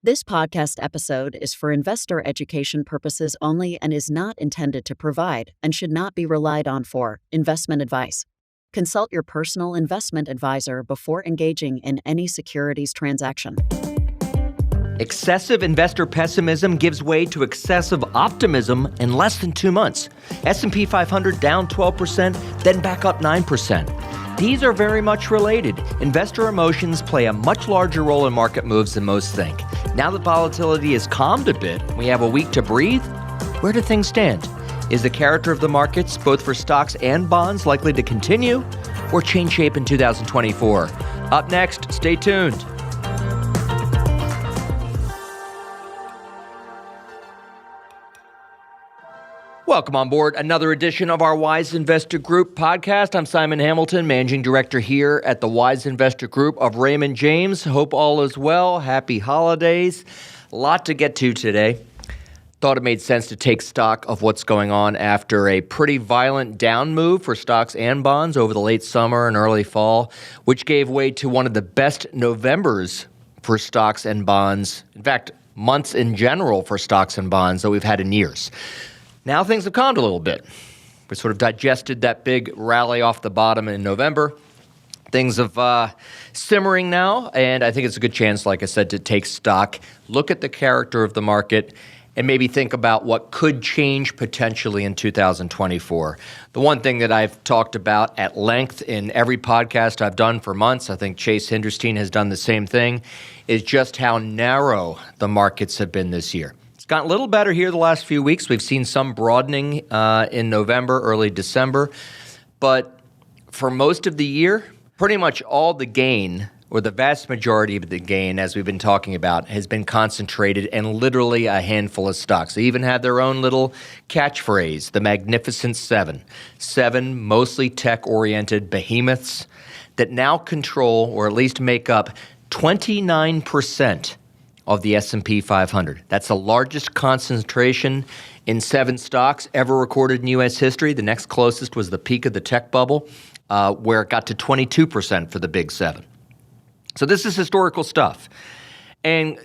This podcast episode is for investor education purposes only and is not intended to provide and should not be relied on for investment advice. Consult your personal investment advisor before engaging in any securities transaction. Excessive investor pessimism gives way to excessive optimism in less than 2 months. S&P 500 down 12%, then back up 9%. These are very much related. Investor emotions play a much larger role in market moves than most think. Now that volatility is calmed a bit, we have a week to breathe. Where do things stand? Is the character of the markets, both for stocks and bonds, likely to continue or change shape in 2024? Up next, stay tuned. Welcome on board another edition of our Wise Investor Group podcast. I'm Simon Hamilton, Managing Director here at the Wise Investor Group of Raymond James. Hope all is well. Happy holidays. A lot to get to today. Thought it made sense to take stock of what's going on after a pretty violent down move for stocks and bonds over the late summer and early fall, which gave way to one of the best Novembers for stocks and bonds. In fact, months in general for stocks and bonds that we've had in years. Now things have calmed a little bit. We sort of digested that big rally off the bottom in November. Things have simmering now, and I think it's a good chance, like I said, to take stock, look at the character of the market, and maybe think about what could change potentially in 2024. The one thing that I've talked about at length in every podcast I've done for months, I think Chase Hinderstein has done the same thing, is just how narrow the markets have been this year. Gotten a little better here the last few weeks. We've seen some broadening in November, early December. But for most of the year, pretty much all the gain, or the vast majority of the gain, as we've been talking about, has been concentrated in literally a handful of stocks. They even had their own little catchphrase, the Magnificent Seven. 7 mostly tech-oriented behemoths that now control, or at least make up, 29% of the S&P 500. That's the largest concentration in 7 stocks ever recorded in U.S. history. The next closest was the peak of the tech bubble, where it got to 22% for the big 7. So this is historical stuff. And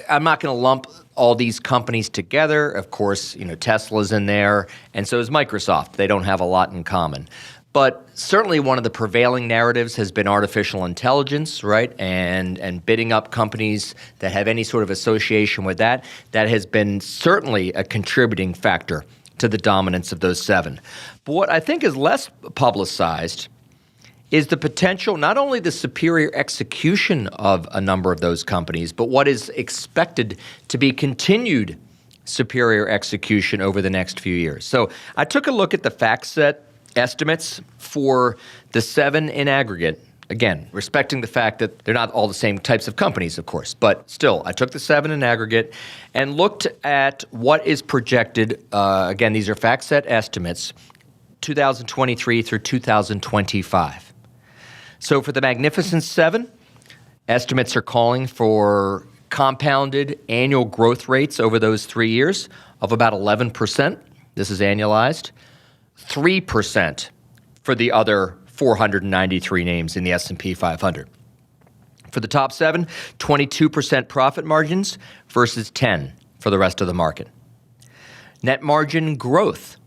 I'm not going to lump all these companies together. Of course, Tesla's in there, and so is Microsoft. They don't have a lot in common. But certainly one of the prevailing narratives has been artificial intelligence, right? And bidding up companies that have any sort of association with that. That has been certainly a contributing factor to the dominance of those 7. But what I think is less publicized is the potential, not only the superior execution of a number of those companies, but what is expected to be continued superior execution over the next few years. So I took a look at the FactSet estimates for the 7 in aggregate. Again, respecting the fact that they're not all the same types of companies, of course, but still, I took the 7 in aggregate and looked at what is projected. Again, these are FactSet estimates, 2023 through 2025. So for the Magnificent 7, estimates are calling for compounded annual growth rates over those 3 years of about 11%. This is annualized. 3% for the other 493 names in the S&P 500. For the top 7, 22% profit margins versus 10% for the rest of the market. Net margin growth,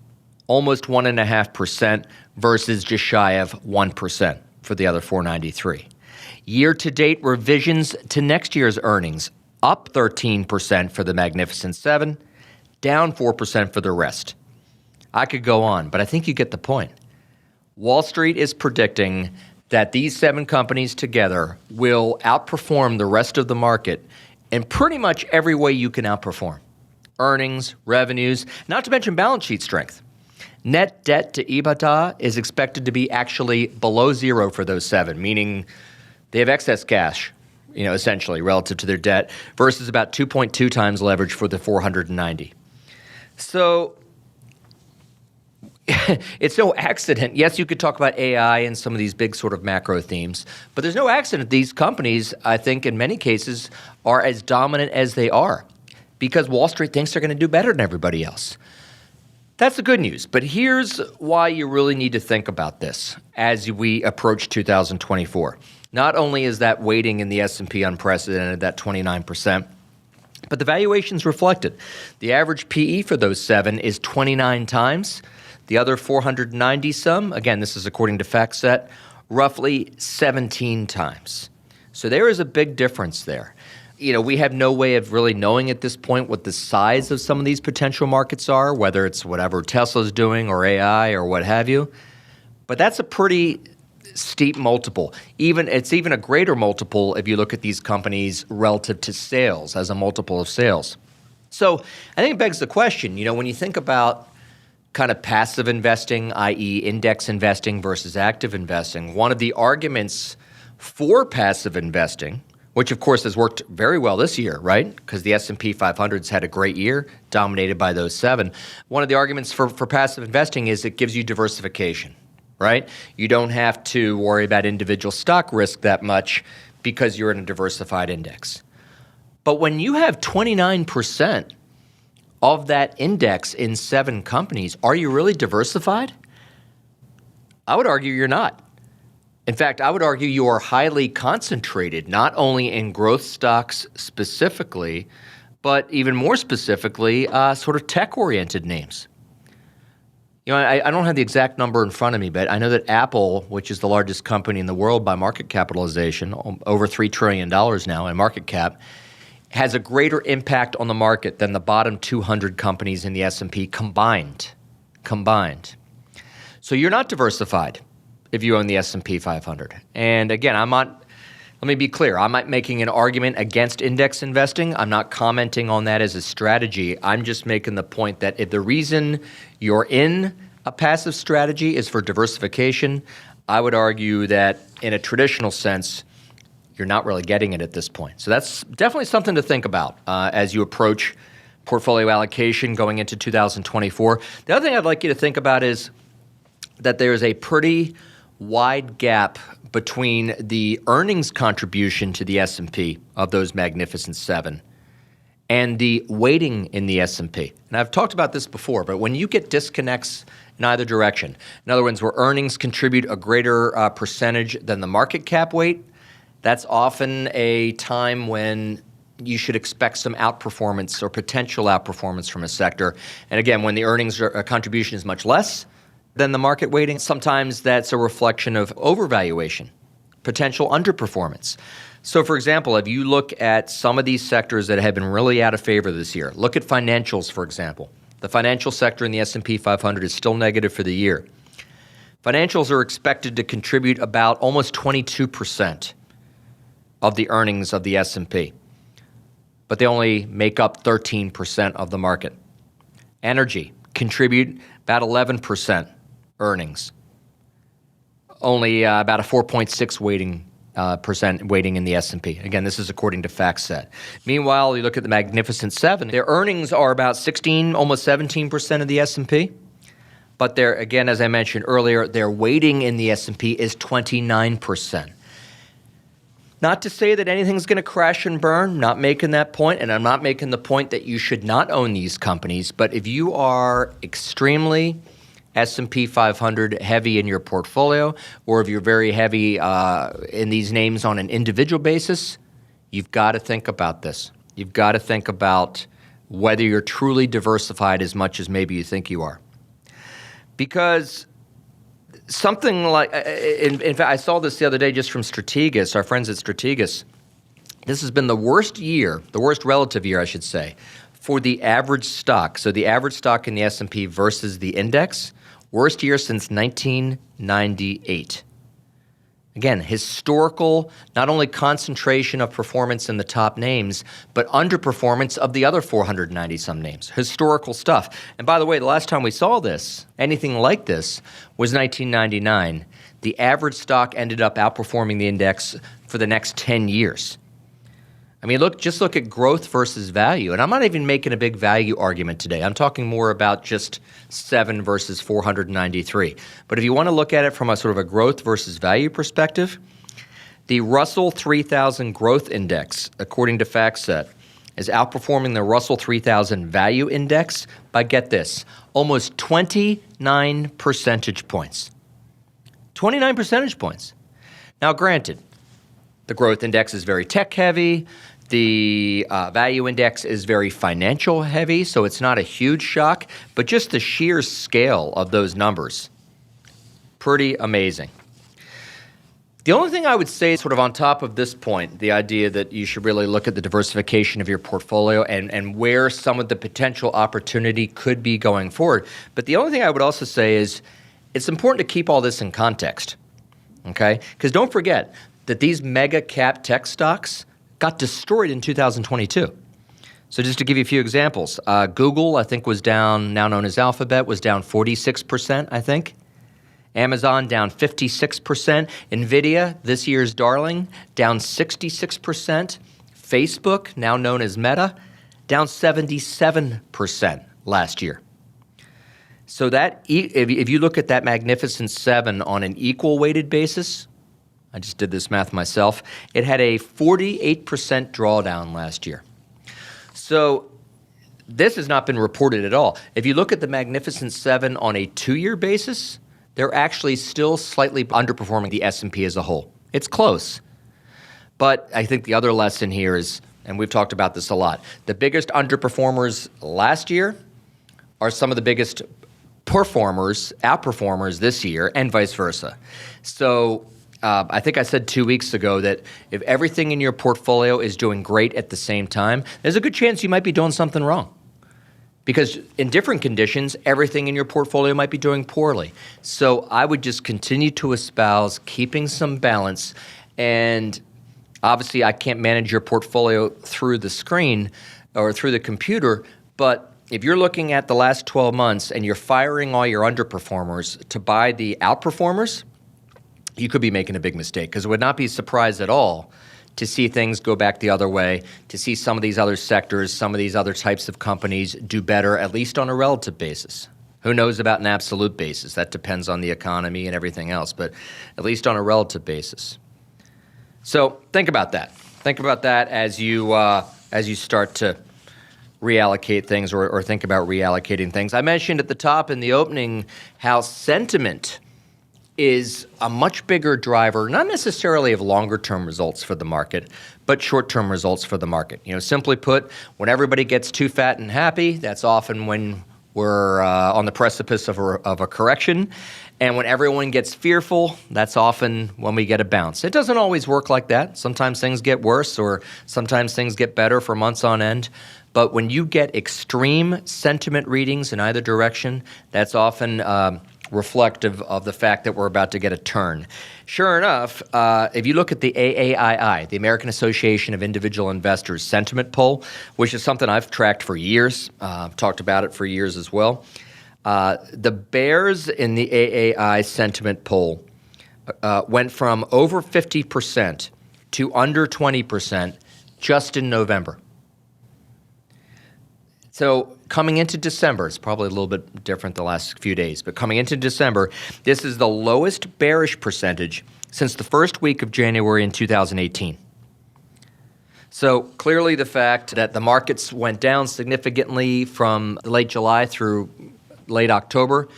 almost 1.5% versus just shy of 1% for the other 493. Year-to-date revisions to next year's earnings, up 13% for the Magnificent 7, down 4% for the rest. I could go on, but I think you get the point. Wall Street is predicting that these 7 companies together will outperform the rest of the market in pretty much every way you can outperform. Earnings, revenues, not to mention balance sheet strength. Net debt to EBITDA is expected to be actually below 0 for those 7, meaning they have excess cash, essentially relative to their debt, versus about 2.2 times leverage for the 490. So it's no accident. Yes, you could talk about AI and some of these big sort of macro themes, but there's no accident these companies, I think, in many cases, are as dominant as they are because Wall Street thinks they're going to do better than everybody else. That's the good news. But here's why you really need to think about this as we approach 2024. Not only is that weighting in the S&P unprecedented, that 29%, But the valuation's reflected. The average PE for those 7 is 29 times. The other 490 some, again, this is according to FactSet, roughly 17 times. So there is a big difference there. We have no way of really knowing at this point what the size of some of these potential markets are, whether it's whatever Tesla's doing or AI or what have you. But that's a pretty steep multiple. It's even a greater multiple if you look at these companies relative to sales, as a multiple of sales. So I think it begs the question, when you think about kind of passive investing, i.e. index investing versus active investing, one of the arguments for passive investing, which of course has worked very well this year, right? Because the S&P 500's had a great year, dominated by those 7. One of the arguments for passive investing is it gives you diversification, right? You don't have to worry about individual stock risk that much because you're in a diversified index. But when you have 29% of that index in 7 companies, are you really diversified? I would argue you're not. In fact, I would argue you are highly concentrated, not only in growth stocks specifically, but even more specifically, sort of tech-oriented names. I don't have the exact number in front of me, but I know that Apple, which is the largest company in the world by market capitalization, over $3 trillion now in market cap, has a greater impact on the market than the bottom 200 companies in the S&P combined. So you're not diversified if you own the S&P 500. And again, let me be clear, I'm not making an argument against index investing. I'm not commenting on that as a strategy. I'm just making the point that if the reason you're in a passive strategy is for diversification, I would argue that in a traditional sense, you're not really getting it at this point. So that's definitely something to think about as you approach portfolio allocation going into 2024. The other thing I'd like you to think about is that there's a pretty wide gap between the earnings contribution to the S&P of those magnificent 7 and the weighting in the S&P. And I've talked about this before, but when you get disconnects in either direction, in other words, where earnings contribute a greater percentage than the market cap weight, that's often a time when you should expect some outperformance or potential outperformance from a sector. And again, when the earnings contribution is much less than the market weighting, sometimes that's a reflection of overvaluation, potential underperformance. So, for example, if you look at some of these sectors that have been really out of favor this year, look at financials, for example. The financial sector in the S&P 500 is still negative for the year. Financials are expected to contribute about almost 22% of the earnings of the S&P, but they only make up 13% of the market. Energy contribute about 11% earnings, only about a 4.6 percent weighting in the S&P. Again, this is according to FactSet. Meanwhile, you look at the Magnificent 7, their earnings are about 16, almost 17% of the S&P. But their, again, as I mentioned earlier, their weighting in the S&P is 29%. Not to say that anything's going to crash and burn, not making that point, and I'm not making the point that you should not own these companies, but if you are extremely S&P 500 heavy in your portfolio, or if you're very heavy in these names on an individual basis, you've got to think about this. You've got to think about whether you're truly diversified as much as maybe you think you are. Because something like, in fact, I saw this the other day just from Strategas, our friends at Strategas. This has been the worst year, the worst relative year, I should say, for the average stock. So the average stock in the S&P versus the index, worst year since 1998. Again, historical, not only concentration of performance in the top names, but underperformance of the other 490-some names. Historical stuff. And by the way, the last time we saw this, anything like this, was 1999. The average stock ended up outperforming the index for the next 10 years. I mean, just look at growth versus value. And I'm not even making a big value argument today. I'm talking more about just 7 versus 493. But if you want to look at it from a sort of a growth versus value perspective, the Russell 3000 Growth Index, according to FactSet, is outperforming the Russell 3000 Value Index by, get this, almost 29 percentage points. 29 percentage points. Now, granted, the growth index is very tech-heavy. The value index is very financial heavy, so it's not a huge shock, but just the sheer scale of those numbers, pretty amazing. The only thing I would say sort of on top of this point, the idea that you should really look at the diversification of your portfolio and where some of the potential opportunity could be going forward. But the only thing I would also say is it's important to keep all this in context, okay? Because don't forget that these mega cap tech stocks got destroyed in 2022. So just to give you a few examples, Google, I think, was down, now known as Alphabet, was down 46%, I think. Amazon down 56%. NVIDIA, this year's darling, down 66%. Facebook, now known as Meta, down 77% last year. So that, if you look at that Magnificent Seven on an equal weighted basis, I just did this math myself, it had a 48% drawdown last year. So this has not been reported at all. If you look at the Magnificent Seven on a 2-year basis, they're actually still slightly underperforming the S&P as a whole. It's close. But I think the other lesson here is, and we've talked about this a lot, the biggest underperformers last year are some of the biggest outperformers this year, and vice versa. So I think I said 2 weeks ago that if everything in your portfolio is doing great at the same time, there's a good chance you might be doing something wrong. Because in different conditions, everything in your portfolio might be doing poorly. So I would just continue to espouse keeping some balance. And obviously, I can't manage your portfolio through the screen or through the computer, but if you're looking at the last 12 months and you're firing all your underperformers to buy the outperformers, you could be making a big mistake, because I would not be surprised at all to see things go back the other way, to see some of these other sectors, some of these other types of companies do better, at least on a relative basis. Who knows about an absolute basis? That depends on the economy and everything else, but at least on a relative basis. So think about that. Think about that as you start to reallocate things or think about reallocating things. I mentioned at the top in the opening how sentiment is a much bigger driver, not necessarily of longer-term results for the market, but short-term results for the market. You know, simply put, when everybody gets too fat and happy, that's often when we're on the precipice of a correction. And when everyone gets fearful, that's often when we get a bounce. It doesn't always work like that. Sometimes things get worse, or sometimes things get better for months on end. But when you get extreme sentiment readings in either direction, that's often reflective of the fact that we're about to get a turn. Sure enough, if you look at the AAII, the American Association of Individual Investors Sentiment Poll, which is something I've tracked for years, talked about it for years as well, the bears in the AAI sentiment poll went from over 50% to under 20% just in November. So coming into December, it's probably a little bit different the last few days, but coming into December, this is the lowest bearish percentage since the first week of January in 2018. So clearly the fact that the markets went down significantly from late July through late October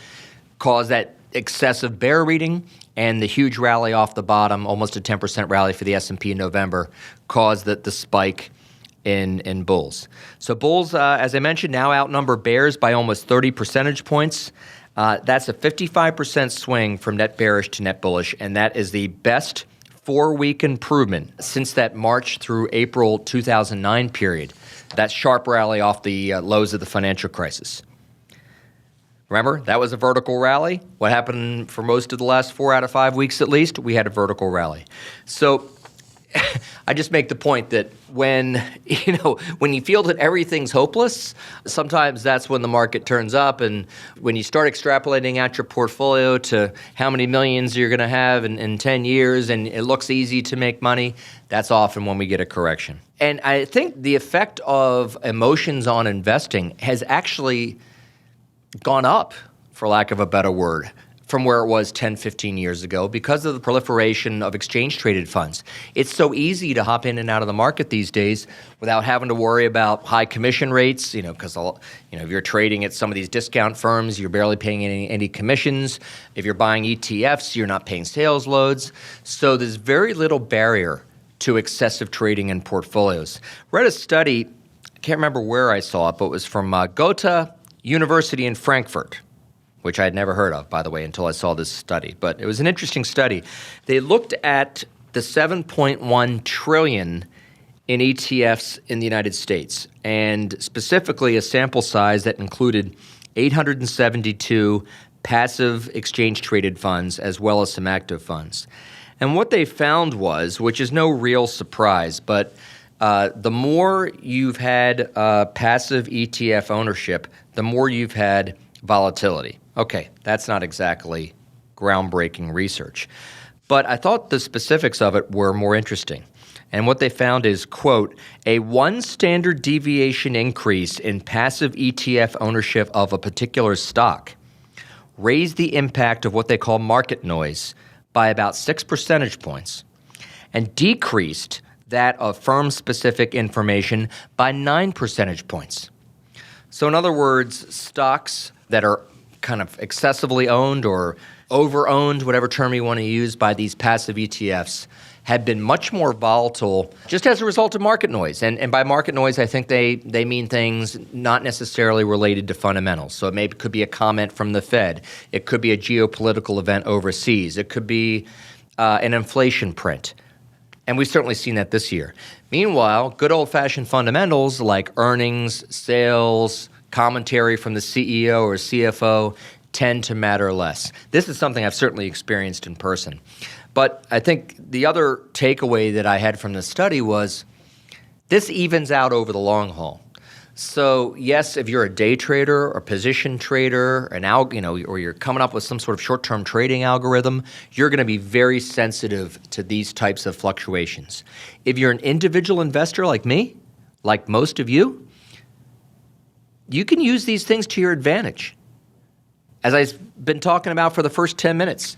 caused that excessive bear reading, and the huge rally off the bottom, almost a 10% rally for the S&P in November, caused the spike in bulls. So bulls, as I mentioned, now outnumber bears by almost 30 percentage points. That's a 55% swing from net bearish to net bullish, and that is the best 4-week improvement since that March through April 2009 period, that sharp rally off the lows of the financial crisis. Remember, that was a vertical rally. What happened for most of the last 4 out of 5 weeks at least? We had a vertical rally. So I just make the point that when you feel that everything's hopeless, sometimes that's when the market turns up. And when you start extrapolating out your portfolio to how many millions you're going to have in 10 years and it looks easy to make money, that's often when we get a correction. And I think the effect of emotions on investing has actually gone up, for lack of a better word, from where it was 10, 15 years ago because of the proliferation of exchange-traded funds. It's so easy to hop in and out of the market these days without having to worry about high commission rates, because if you're trading at some of these discount firms, you're barely paying any commissions. If you're buying ETFs, you're not paying sales loads. So there's very little barrier to excessive trading in portfolios. Read a study, I can't remember where I saw it, but it was from Goethe University in Frankfurt, which I had never heard of, by the way, until I saw this study. But it was an interesting study. They looked at the 7.1 trillion in ETFs in the United States, and specifically a sample size that included 872 passive exchange-traded funds as well as some active funds. And what they found was, which is no real surprise, but the more you've had passive ETF ownership, the more you've had volatility. Okay, that's not exactly groundbreaking research. But I thought the specifics of it were more interesting. And what they found is, quote, a one standard deviation increase in passive ETF ownership of a particular stock raised the impact of what they call market noise by about 6 percentage points and decreased that of firm-specific information by 9 percentage points. So in other words, stocks that are kind of excessively owned or over-owned, whatever term you want to use, by these passive ETFs had been much more volatile just as a result of market noise. And by market noise, I think they mean things not necessarily related to fundamentals. So it could be a comment from the Fed. It could be a geopolitical event overseas. It could be an inflation print. And we've certainly seen that this year. Meanwhile, good old-fashioned fundamentals like earnings, sales, commentary from the CEO or CFO tend to matter less. This is something I've certainly experienced in person. But I think the other takeaway that I had from the study was this evens out over the long haul. So yes, if you're a day trader or position trader, or you're coming up with some sort of short-term trading algorithm, you're going to be very sensitive to these types of fluctuations. If you're an individual investor like me, like most of you, you can use these things to your advantage. As I've been talking about for the first 10 minutes,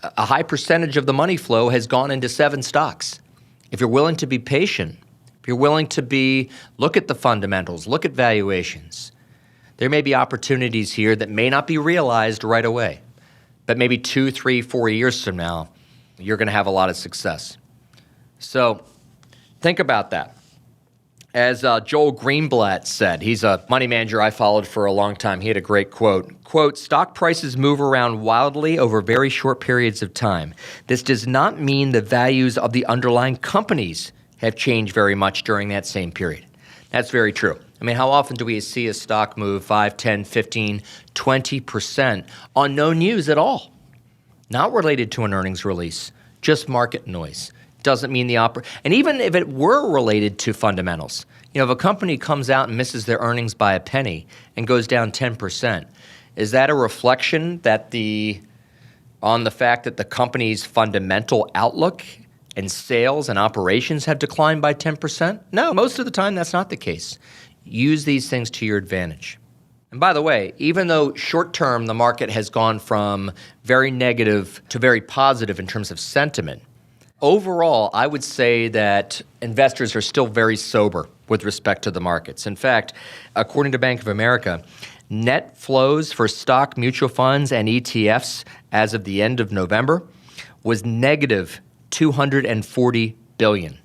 a high percentage of the money flow has gone into 7 stocks. If you're willing to be patient, if you're willing to look at the fundamentals, look at valuations, there may be opportunities here that may not be realized right away. But maybe 2, 3, 4 years from now, you're going to have a lot of success. So think about that. As Joel Greenblatt said, he's a money manager I followed for a long time. He had a great quote. Quote, stock prices move around wildly over very short periods of time. This does not mean the values of the underlying companies have changed very much during that same period. That's very true. I mean, how often do we see a stock move 5, 10, 15, 20% on no news at all? Not related to an earnings release, just market noise. Doesn't mean and even if it were related to fundamentals, if a company comes out and misses their earnings by a penny and goes down 10%, is that a reflection on the fact that the company's fundamental outlook and sales and operations have declined by 10%? No, most of the time that's not the case. Use these things to your advantage. And by the way, even though short-term the market has gone from very negative to very positive in terms of sentiment, overall, I would say that investors are still very sober with respect to the markets. In fact, according to Bank of America, net flows for stock mutual funds and ETFs as of the end of November was negative $240 billion.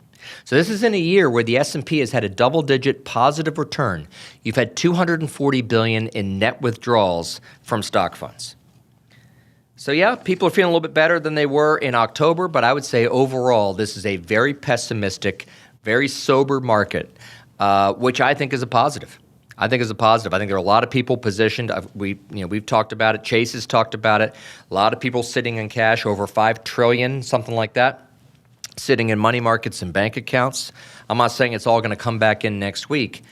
So this is in a year where the S&P has had a double-digit positive return. You've had $240 billion in net withdrawals from stock funds. So yeah, people are feeling a little bit better than they were in October, but I would say overall this is a very pessimistic, very sober market, which I think is a positive. I think there are a lot of people positioned. We've talked about it. Chase has talked about it. A lot of people sitting in cash, over $5 trillion, something like that, sitting in money markets and bank accounts. I'm not saying it's all going to come back in next week,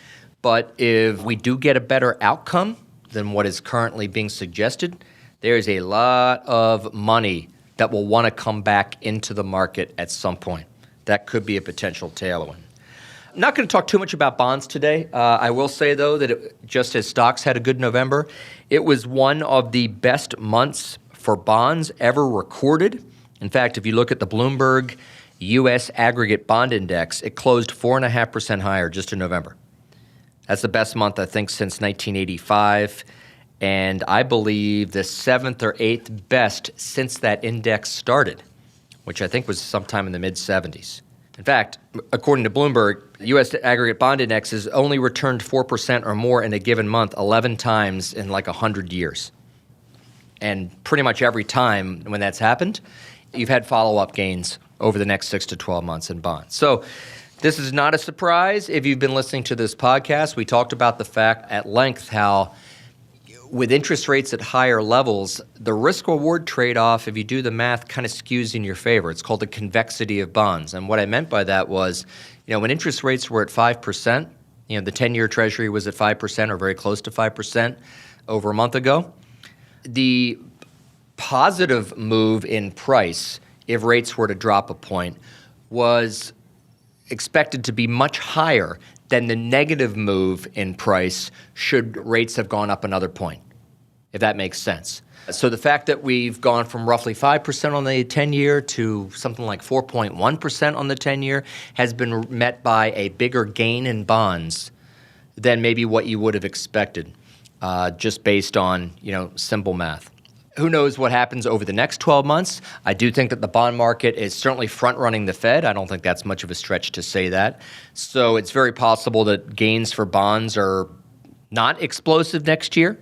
but if we do get a better outcome than what is currently being suggested, there is a lot of money that will want to come back into the market at some point. That could be a potential tailwind. I'm not going to talk too much about bonds today. I will say, though, that just as stocks had a good November, it was one of the best months for bonds ever recorded. In fact, if you look at the Bloomberg U.S. Aggregate Bond Index, it closed 4.5% higher just in November. That's the best month, I think, since 1985. And I believe the 7th or 8th best since that index started, which I think was sometime in the mid-'70s. In fact, according to Bloomberg, U.S. aggregate bond index has only returned 4% or more in a given month 11 times in like 100 years. And pretty much every time when that's happened, you've had follow-up gains over the next 6 to 12 months in bonds. So this is not a surprise. If you've been listening to this podcast, we talked about the fact at length how with interest rates at higher levels, the risk-reward trade-off, if you do the math, kind of skews in your favor. It's called the convexity of bonds. And what I meant by that was, when interest rates were at 5%, the 10-year Treasury was at 5% or very close to 5% over a month ago. The positive move in price, if rates were to drop a point, was expected to be much higher than the negative move in price should rates have gone up another point, if that makes sense. So the fact that we've gone from roughly 5% on the 10-year to something like 4.1% on the 10-year has been met by a bigger gain in bonds than maybe what you would have expected, just based on, simple math. Who knows what happens over the next 12 months? I do think that the bond market is certainly front-running the Fed. I don't think that's much of a stretch to say that. So it's very possible that gains for bonds are not explosive next year,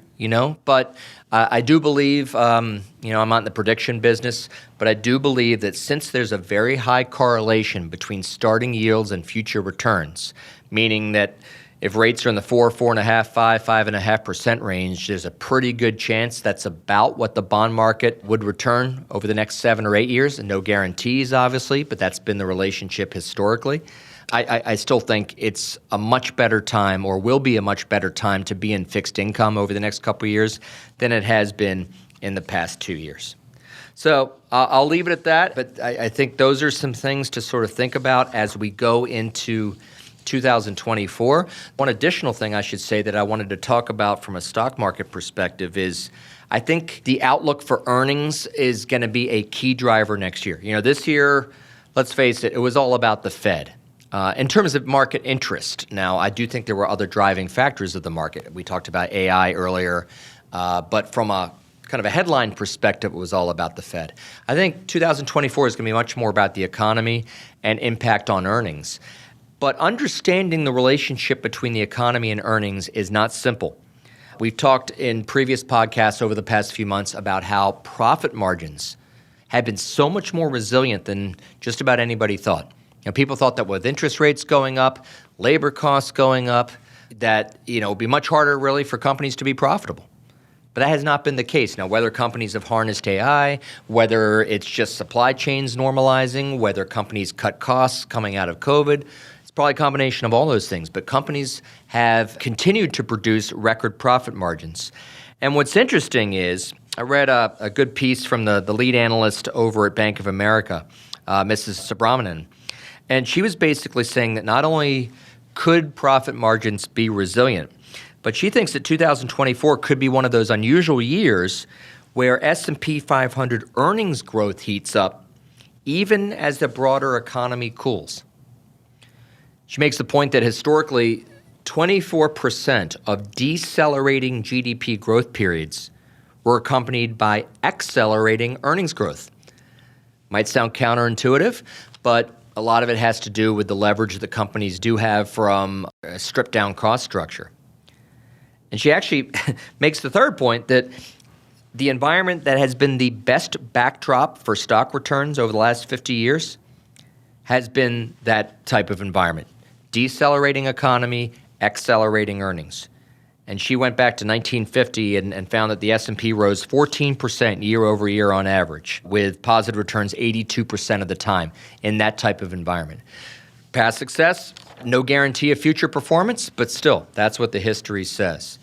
But I do believe, I'm not in the prediction business, but I do believe that since there's a very high correlation between starting yields and future returns, meaning that if rates are in the 4, 4.5, 5.5% range, there's a pretty good chance that's about what the bond market would return over the next 7 or 8 years. And no guarantees, obviously, but that's been the relationship historically. I still think it's a much better time, or will be a much better time, to be in fixed income over the next couple of years than it has been in the past 2 years. So I'll leave it at that, but I think those are some things to sort of think about as we go into 2024. One additional thing I should say that I wanted to talk about from a stock market perspective is I think the outlook for earnings is going to be a key driver next year. This year, let's face it, it was all about the Fed. In terms of market interest, now, I do think there were other driving factors of the market. We talked about AI earlier, but from a kind of a headline perspective, it was all about the Fed. I think 2024 is going to be much more about the economy and impact on earnings. But understanding the relationship between the economy and earnings is not simple. We've talked in previous podcasts over the past few months about how profit margins have been so much more resilient than just about anybody thought. People thought that with interest rates going up, labor costs going up, that it would be much harder really for companies to be profitable. But that has not been the case. Now, whether companies have harnessed AI, whether it's just supply chains normalizing, whether companies cut costs coming out of COVID, it's probably a combination of all those things. But companies have continued to produce record profit margins. And what's interesting is I read a good piece from the lead analyst over at Bank of America, Mrs. Subramanian. And she was basically saying that not only could profit margins be resilient, but she thinks that 2024 could be one of those unusual years where S&P 500 earnings growth heats up even as the broader economy cools. She makes the point that historically, 24% of decelerating GDP growth periods were accompanied by accelerating earnings growth. Might sound counterintuitive, but a lot of it has to do with the leverage that companies do have from a stripped-down cost structure. And she actually makes the third point that the environment that has been the best backdrop for stock returns over the last 50 years has been that type of environment. Decelerating economy, accelerating earnings. And she went back to 1950 and found that the S&P rose 14% year over year on average, with positive returns 82% of the time in that type of environment. Past success, no guarantee of future performance, but still, that's what the history says.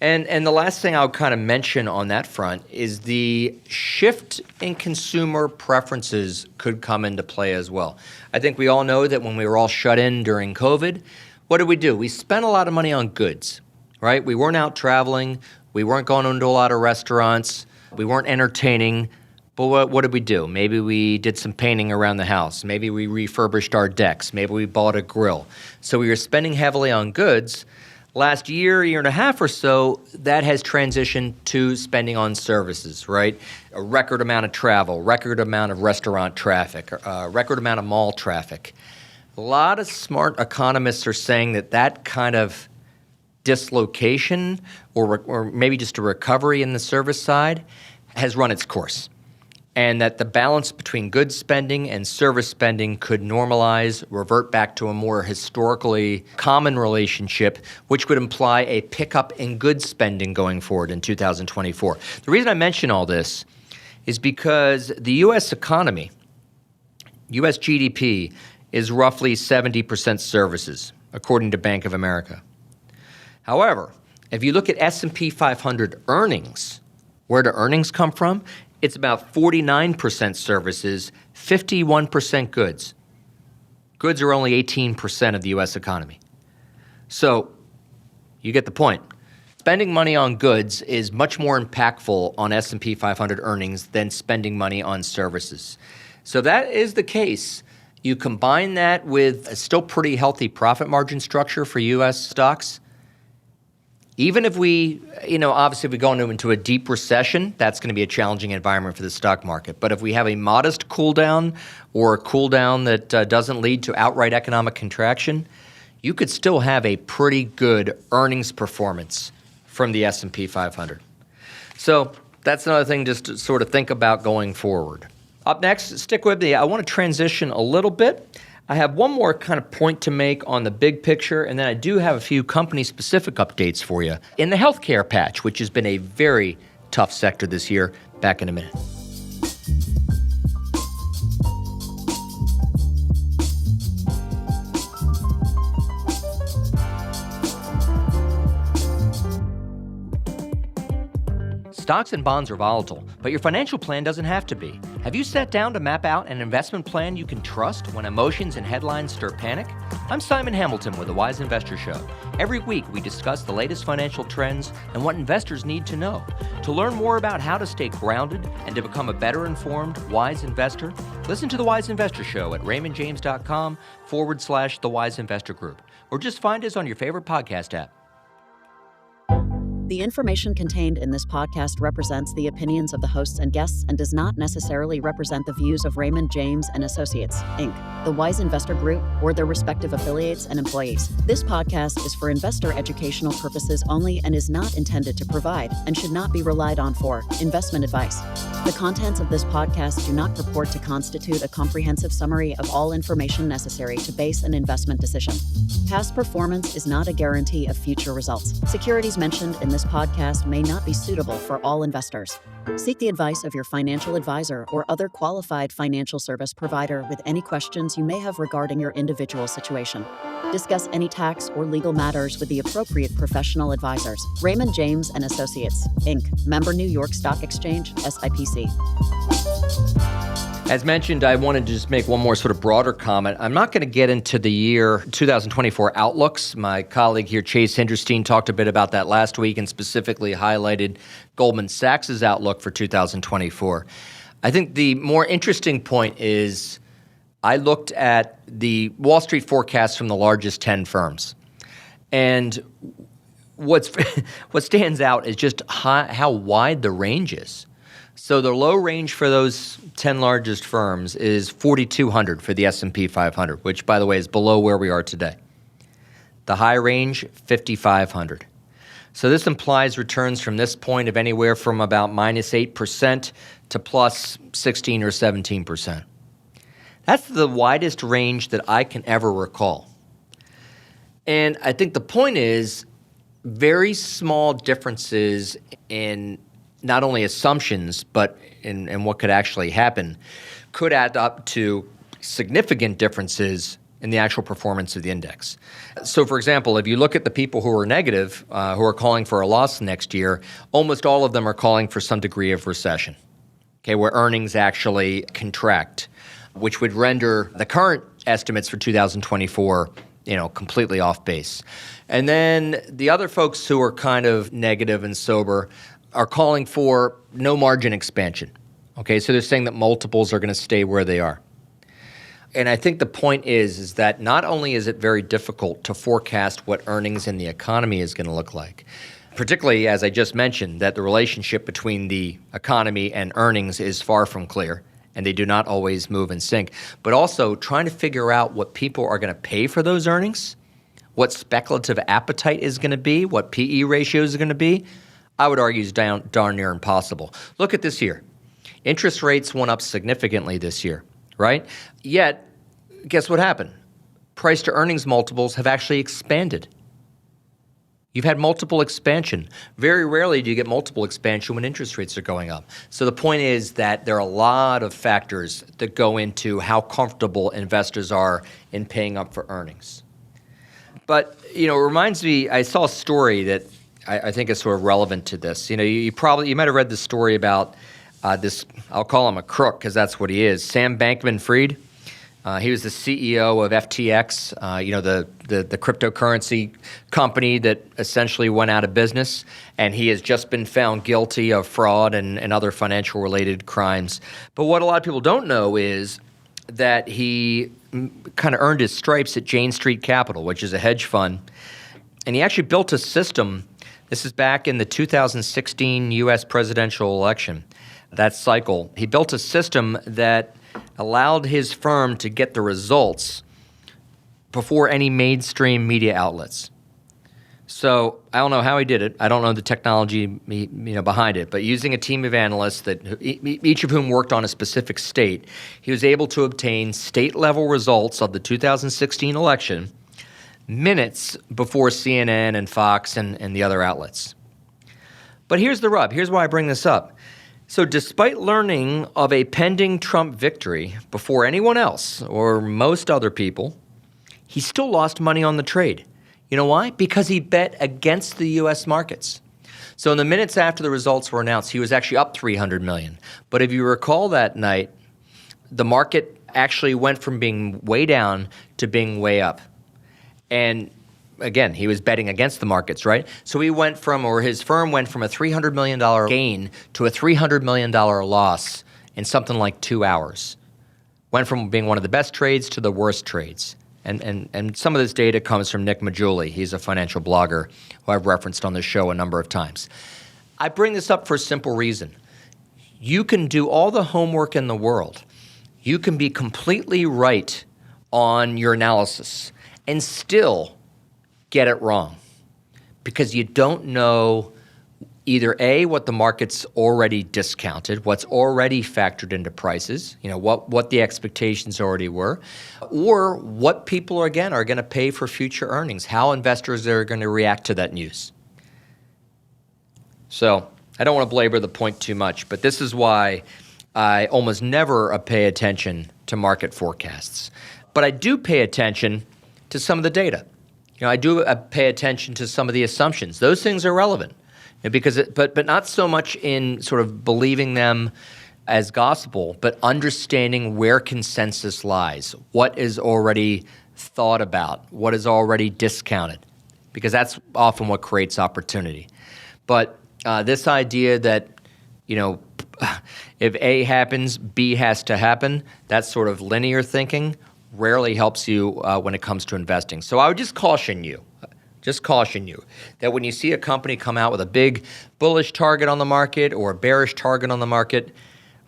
And the last thing I'll kind of mention on that front is the shift in consumer preferences could come into play as well. I think we all know that when we were all shut in during COVID, what did we do? We spent a lot of money on goods, right? We weren't out traveling. We weren't going into a lot of restaurants. We weren't entertaining. But what did we do? Maybe we did some painting around the house. Maybe we refurbished our decks. Maybe we bought a grill. So we were spending heavily on goods. Last year and a half or so, that has transitioned to spending on services, right? A record amount of travel, record amount of restaurant traffic, a record amount of mall traffic. A lot of smart economists are saying that kind of dislocation or maybe just a recovery in the service side has run its course, and that the balance between goods spending and service spending could normalize, revert back to a more historically common relationship, which would imply a pickup in goods spending going forward in 2024. The reason I mention all this is because the U.S. economy, U.S. GDP, is roughly 70% services, according to Bank of America. However, if you look at S&P 500 earnings, where do earnings come from? It's about 49% services, 51% goods. Goods are only 18% of the U.S. economy. So you get the point. Spending money on goods is much more impactful on S&P 500 earnings than spending money on services. So that is the case. You combine that with a still pretty healthy profit margin structure for U.S. stocks. Even if we, obviously if we go into a deep recession, that's going to be a challenging environment for the stock market. But if we have a modest cool down or a cool down that doesn't lead to outright economic contraction, you could still have a pretty good earnings performance from the S&P 500. So that's another thing just to sort of think about going forward. Up next, stick with me. I want to transition a little bit. I have one more kind of point to make on the big picture, and then I do have a few company-specific updates for you in the healthcare patch, which has been a very tough sector this year. Back in a minute. Stocks and bonds are volatile, but your financial plan doesn't have to be. Have you sat down to map out an investment plan you can trust when emotions and headlines stir panic? I'm Simon Hamilton with the Wise Investor Show. Every week we discuss the latest financial trends and what investors need to know. To learn more about how to stay grounded and to become a better informed, wise investor, listen to the Wise Investor Show at raymondjames.com/The Wise Investor Group, or just find us on your favorite podcast app. The information contained in this podcast represents the opinions of the hosts and guests and does not necessarily represent the views of Raymond James and Associates, Inc., the Wise Investor Group, or their respective affiliates and employees. This podcast is for investor educational purposes only and is not intended to provide and should not be relied on for investment advice. The contents of this podcast do not purport to constitute a comprehensive summary of all information necessary to base an investment decision. Past performance is not a guarantee of future results. Securities mentioned in this podcast may not be suitable for all investors. Seek the advice of your financial advisor or other qualified financial service provider with any questions you may have regarding your individual situation. Discuss any tax or legal matters with the appropriate professional advisors. Raymond James and Associates, Inc., member New York Stock Exchange, SIPC. As mentioned, I wanted to just make one more sort of broader comment. I'm not going to get into the year 2024 outlooks. My colleague here, Chase Hinderstein, talked a bit about that last week and specifically highlighted Goldman Sachs' outlook for 2024. I think the more interesting point is I looked at the Wall Street forecasts from the largest 10 firms. And what stands out is just how wide the range is. So the low range for those 10 largest firms is 4,200 for the S&P 500, which, by the way, is below where we are today. The high range, 5,500. So this implies returns from this point of anywhere from about minus 8% to plus 16 or 17%. That's the widest range that I can ever recall. And I think the point is very small differences in not only assumptions, but in what could actually happen, could add up to significant differences in the actual performance of the index. So, for example, if you look at the people who are negative, who are calling for a loss next year, almost all of them are calling for some degree of recession, okay, where earnings actually contract, which would render the current estimates for 2024, completely off base. And then the other folks who are kind of negative and sober are calling for no margin expansion. Okay, so they're saying that multiples are going to stay where they are. And I think the point is that not only is it very difficult to forecast what earnings in the economy is going to look like, particularly, as I just mentioned, that the relationship between the economy and earnings is far from clear, and they do not always move in sync. But also trying to figure out what people are going to pay for those earnings, what speculative appetite is going to be, what PE ratios are going to be, I would argue is darn near impossible. Look at this year. Interest rates went up significantly this year, right? Yet, guess what happened? Price to earnings multiples have actually expanded. You've had multiple expansion. Very rarely do you get multiple expansion when interest rates are going up. So the point is that there are a lot of factors that go into how comfortable investors are in paying up for earnings. But, it reminds me, I saw a story that I think is sort of relevant to this. You might have read the story about this, I'll call him a crook because that's what he is, Sam Bankman-Fried. He was the CEO of FTX, the cryptocurrency company that essentially went out of business, and he has just been found guilty of fraud and other financial-related crimes. But what a lot of people don't know is that he kind of earned his stripes at Jane Street Capital, which is a hedge fund, and he actually built a system. This is back in the 2016 U.S. presidential election, that cycle. He built a system that allowed his firm to get the results before any mainstream media outlets. So I don't know how he did it. I don't know the technology behind it. But using a team of analysts that each of whom worked on a specific state, he was able to obtain state-level results of the 2016 election minutes before CNN and Fox and the other outlets. But here's the rub. Here's why I bring this up. So despite learning of a pending Trump victory before anyone else or most other people, he still lost money on the trade. You know why? Because he bet against the U.S. markets. So in the minutes after the results were announced, he was actually up $300 million. But if you recall that night, the market actually went from being way down to being way up. And again, he was betting against the markets, right? So his firm went from a $300 million gain to a $300 million loss in something like 2 hours. Went from being one of the best trades to the worst trades. And some of this data comes from Nick Majuli. He's a financial blogger who I've referenced on this show a number of times. I bring this up for a simple reason. You can do all the homework in the world. You can be completely right on your analysis and still get it wrong because you don't know either A, what the market's already discounted, what's already factored into prices, what the expectations already were, or what people, again, are going to pay for future earnings, how investors are going to react to that news. So I don't want to belabor the point too much, but this is why I almost never pay attention to market forecasts. But I do pay attention to some of the data. I do pay attention to some of the assumptions. Those things are relevant, but not so much in sort of believing them as gospel, but understanding where consensus lies, what is already thought about, what is already discounted, because that's often what creates opportunity. But this idea that, if A happens, B has to happen, that sort of linear thinking rarely helps you when it comes to investing. So I would just caution you that when you see a company come out with a big bullish target on the market or a bearish target on the market,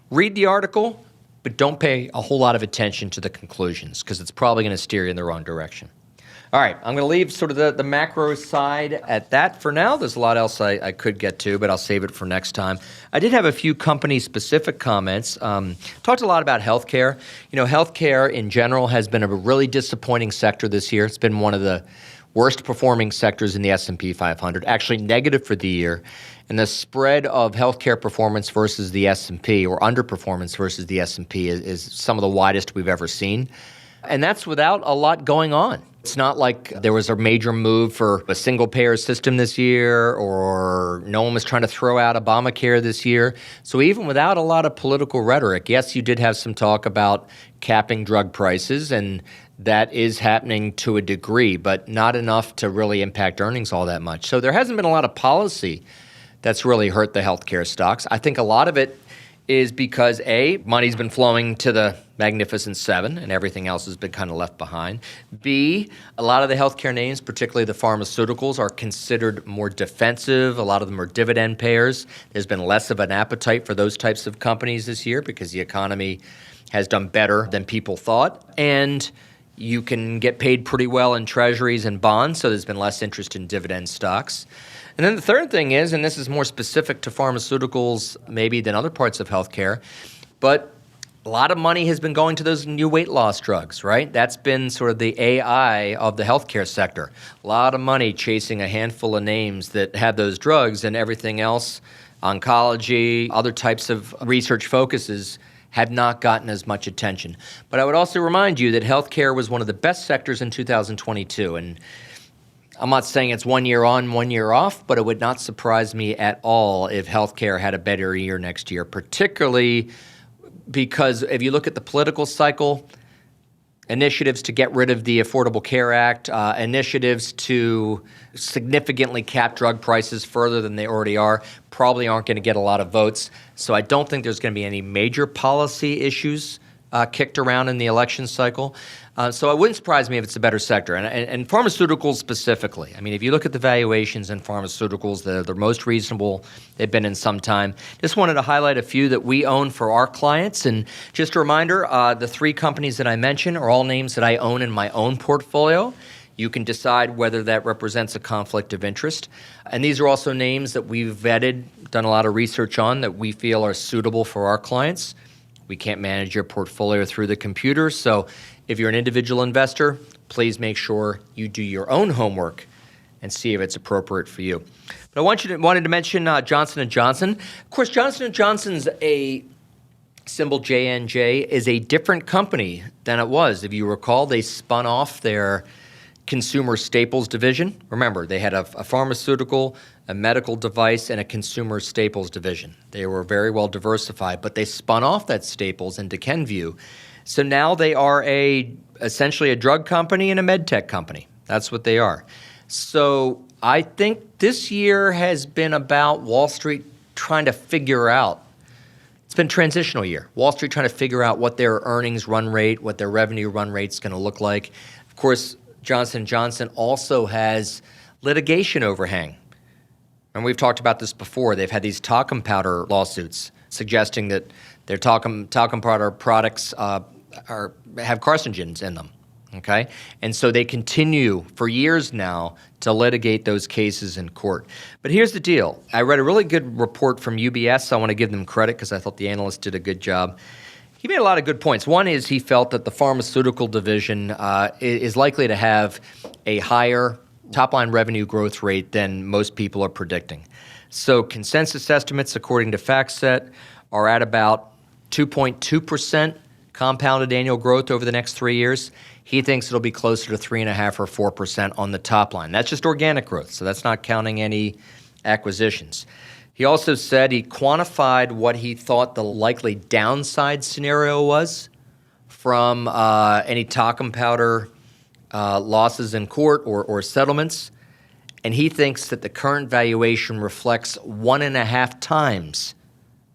read the article, but don't pay a whole lot of attention to the conclusions because it's probably going to steer you in the wrong direction. All right, I'm going to leave sort of the macro side at that for now. There's a lot else I could get to, but I'll save it for next time. I did have a few company-specific comments. Talked a lot about healthcare. Healthcare in general has been a really disappointing sector this year. It's been one of the worst-performing sectors in the S&P 500, actually negative for the year. And the spread of healthcare performance versus the S&P, or underperformance versus the S&P, is some of the widest we've ever seen. And that's without a lot going on. It's not like there was a major move for a single-payer system this year, or no one was trying to throw out Obamacare this year. So even without a lot of political rhetoric, yes, you did have some talk about capping drug prices, and that is happening to a degree, but not enough to really impact earnings all that much. So there hasn't been a lot of policy that's really hurt the healthcare stocks. I think a lot of it is because A, money's been flowing to the Magnificent Seven and everything else has been kind of left behind. B, a lot of the healthcare names, particularly the pharmaceuticals, are considered more defensive. A lot of them are dividend payers. There's been less of an appetite for those types of companies this year because the economy has done better than people thought. And you can get paid pretty well in treasuries and bonds, so there's been less interest in dividend stocks. And then the third thing is, and this is more specific to pharmaceuticals maybe than other parts of healthcare, but a lot of money has been going to those new weight loss drugs, right? That's been sort of the AI of the healthcare sector. A lot of money chasing a handful of names that have those drugs, and everything else, oncology, other types of research focuses, have not gotten as much attention. But I would also remind you that healthcare was one of the best sectors in 2022, and I'm not saying it's 1 year on, 1 year off, but it would not surprise me at all if healthcare had a better year next year, particularly because if you look at the political cycle, initiatives to get rid of the Affordable Care Act, initiatives to significantly cap drug prices further than they already are, probably aren't going to get a lot of votes. So I don't think there's going to be any major policy issues kicked around in the election cycle. So it wouldn't surprise me if it's a better sector. And pharmaceuticals specifically. I mean, if you look at the valuations in pharmaceuticals, they're most reasonable they've been in some time. Just wanted to highlight a few that we own for our clients. And just a reminder, the three companies that I mentioned are all names that I own in my own portfolio. You can decide whether that represents a conflict of interest. And these are also names that we've vetted, done a lot of research on, that we feel are suitable for our clients. We can't manage your portfolio through the computer, so if you're an individual investor, please make sure you do your own homework and see if it's appropriate for you. But I wanted to mention Johnson & Johnson. Of course, Johnson & Johnson's a symbol J&J is a different company than it was. If you recall, they spun off their consumer staples division. Remember, they had a pharmaceutical, a medical device, and a consumer staples division. They were very well diversified, but they spun off that staples into Kenvue. So now they are essentially a drug company and a med tech company. That's what they are. So I think this year has been about Wall Street trying to figure out. It's been a transitional year. Wall Street trying to figure out what their earnings run rate, what their revenue run rate is going to look like. Of course, Johnson & Johnson also has litigation overhang. And we've talked about this before. They've had these talcum powder lawsuits suggesting that their talcum powder products have carcinogens in them, okay? And so they continue for years now to litigate those cases in court. But here's the deal. I read a really good report from UBS. I want to give them credit because I thought the analyst did a good job. He made a lot of good points. One is he felt that the pharmaceutical division is likely to have a higher top-line revenue growth rate than most people are predicting. So consensus estimates, according to FactSet, are at about 2.2% compounded annual growth over the next 3 years. He thinks it'll be closer to 3.5% or 4% on the top line. That's just organic growth, so that's not counting any acquisitions. He also said he quantified what he thought the likely downside scenario was from any talcum powder losses in court or settlements, and he thinks that the current valuation reflects 1.5 times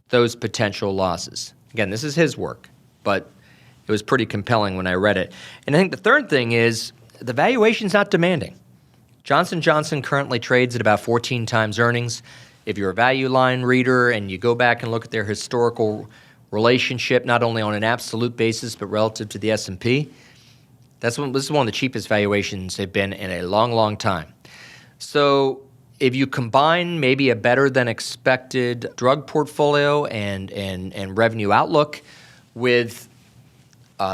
those potential losses. Again, this is his work, but it was pretty compelling when I read it. And I think the third thing is the valuation's not demanding. Johnson & Johnson currently trades at about 14 times earnings. If you're a value line reader and you go back and look at their historical relationship, not only on an absolute basis but relative to the S&P, this is one of the cheapest valuations they've been in a long, long time. So if you combine maybe a better than expected drug portfolio and revenue outlook with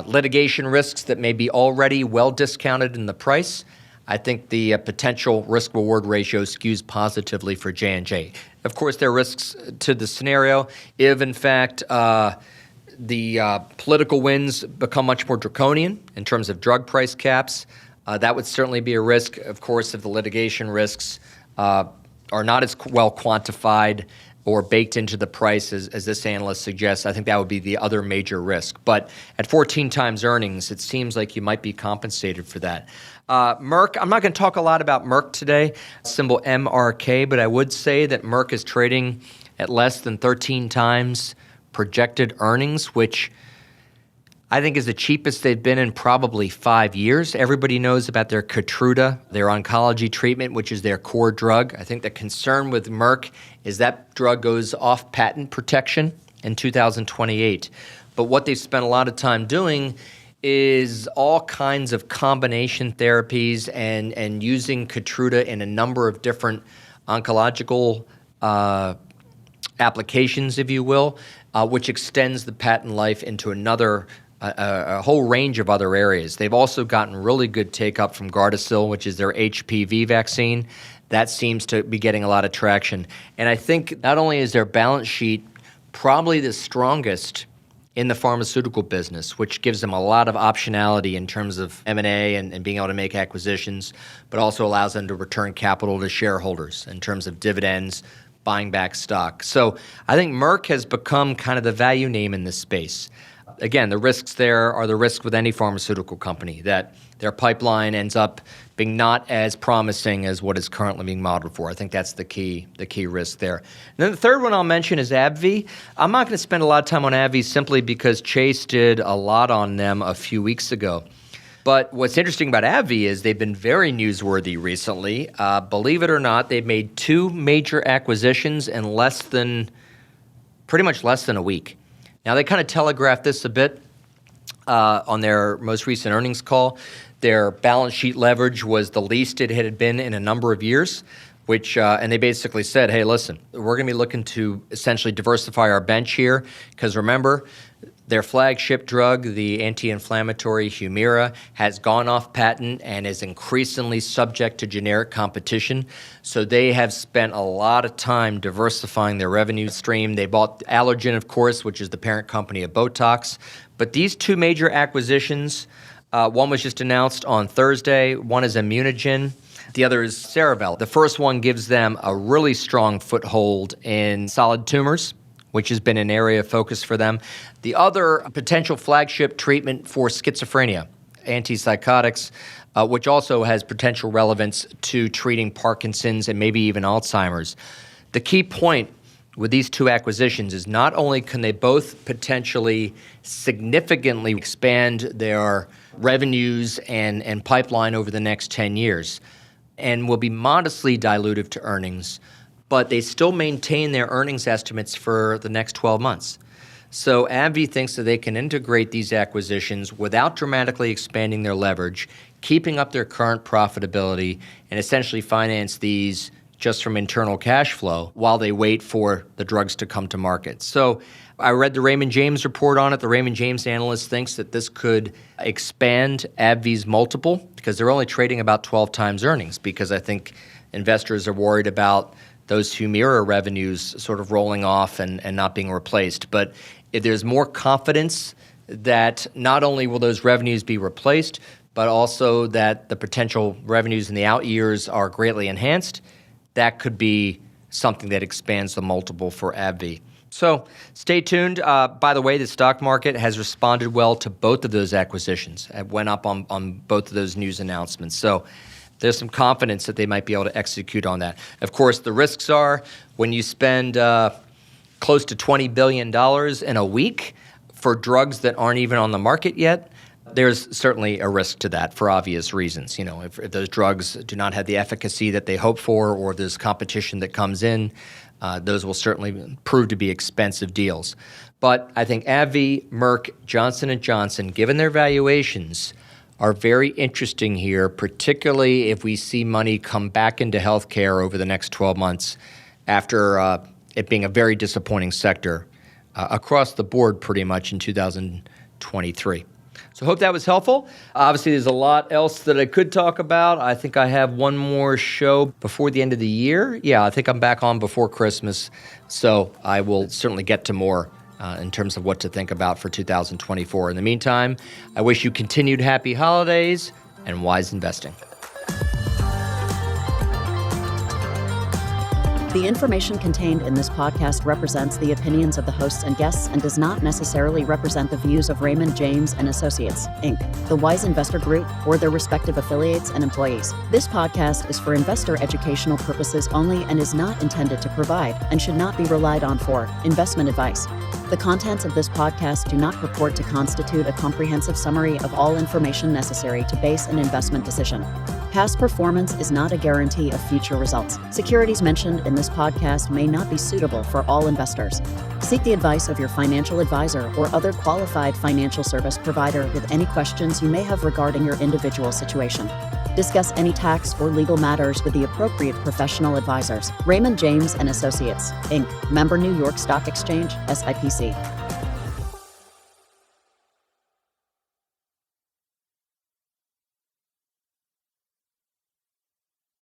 litigation risks that may be already well discounted in the price, I think the potential risk-reward ratio skews positively for J&J. Of course, there are risks to the scenario. If, in fact, the political winds become much more draconian in terms of drug price caps, that would certainly be a risk. Of course, if the litigation risks are not as well quantified or baked into the price as this analyst suggests, I think that would be the other major risk. But at 14 times earnings, it seems like you might be compensated for that. Merck, I'm not going to talk a lot about Merck today, symbol MRK, but I would say that Merck is trading at less than 13 times projected earnings, which I think is the cheapest they've been in probably 5 years. Everybody knows about their Keytruda, their oncology treatment, which is their core drug. I think the concern with Merck is that drug goes off patent protection in 2028. But what they've spent a lot of time doing is all kinds of combination therapies and using Keytruda in a number of different oncological applications, if you will, which extends the patent life into a whole range of other areas. They've also gotten really good take-up from Gardasil, which is their HPV vaccine. That seems to be getting a lot of traction. And I think not only is their balance sheet probably the strongest in the pharmaceutical business, which gives them a lot of optionality in terms of M&A and being able to make acquisitions, but also allows them to return capital to shareholders in terms of dividends, buying back stock. So I think Merck has become kind of the value name in this space. Again, the risks there are the risks with any pharmaceutical company, that their pipeline ends up being not as promising as what is currently being modeled for. I think that's the key risk there. And then the third one I'll mention is AbbVie. I'm not going to spend a lot of time on AbbVie simply because Chase did a lot on them a few weeks ago. But what's interesting about AbbVie is they've been very newsworthy recently. Believe it or not, they've made 2 major acquisitions in pretty much less than a week. Now, they kind of telegraphed this a bit on their most recent earnings call. Their balance sheet leverage was the least it had been in a number of years, and they basically said, hey, listen, we're going to be looking to essentially diversify our bench here because remember, their flagship drug, the anti-inflammatory Humira, has gone off patent and is increasingly subject to generic competition. So they have spent a lot of time diversifying their revenue stream. They bought Allergan, of course, which is the parent company of Botox. But these 2 major acquisitions, one was just announced on Thursday. One is Immunogen. The other is Cerevel. The first one gives them a really strong foothold in solid tumors, which has been an area of focus for them. The other potential flagship treatment for schizophrenia, antipsychotics, which also has potential relevance to treating Parkinson's and maybe even Alzheimer's. The key point with these 2 acquisitions is not only can they both potentially significantly expand their revenues and pipeline over the next 10 years and will be modestly dilutive to earnings, but they still maintain their earnings estimates for the next 12 months. So AbbVie thinks that they can integrate these acquisitions without dramatically expanding their leverage, keeping up their current profitability, and essentially finance these just from internal cash flow while they wait for the drugs to come to market. So I read the Raymond James report on it. The Raymond James analyst thinks that this could expand AbbVie's multiple because they're only trading about 12 times earnings because I think investors are worried about those Humira revenues sort of rolling off and not being replaced. But if there's more confidence that not only will those revenues be replaced, but also that the potential revenues in the out years are greatly enhanced, that could be something that expands the multiple for AbbVie. So stay tuned. By the way, the stock market has responded well to both of those acquisitions. It went up on both of those news announcements. So there's some confidence that they might be able to execute on that. Of course, the risks are when you spend close to $20 billion in a week for drugs that aren't even on the market yet, there's certainly a risk to that for obvious reasons. You know, if those drugs do not have the efficacy that they hope for or there's competition that comes in, those will certainly prove to be expensive deals. But I think AbbVie, Merck, Johnson & Johnson, given their valuations, are very interesting here, particularly if we see money come back into healthcare over the next 12 months after it being a very disappointing sector across the board pretty much in 2023. So I hope that was helpful. Obviously, there's a lot else that I could talk about. I think I have one more show before the end of the year. Yeah, I think I'm back on before Christmas. So I will certainly get to more in terms of what to think about for 2024. In the meantime, I wish you continued happy holidays and wise investing. The information contained in this podcast represents the opinions of the hosts and guests and does not necessarily represent the views of Raymond James and Associates, Inc., the Wise Investor Group, or their respective affiliates and employees. This podcast is for investor educational purposes only and is not intended to provide and should not be relied on for investment advice. The contents of this podcast do not purport to constitute a comprehensive summary of all information necessary to base an investment decision. Past performance is not a guarantee of future results. Securities mentioned in this podcast may not be suitable for all investors. Seek the advice of your financial advisor or other qualified financial service provider with any questions you may have regarding your individual situation. Discuss any tax or legal matters with the appropriate professional advisors. Raymond James and Associates, Inc., member New York Stock Exchange, SIPC.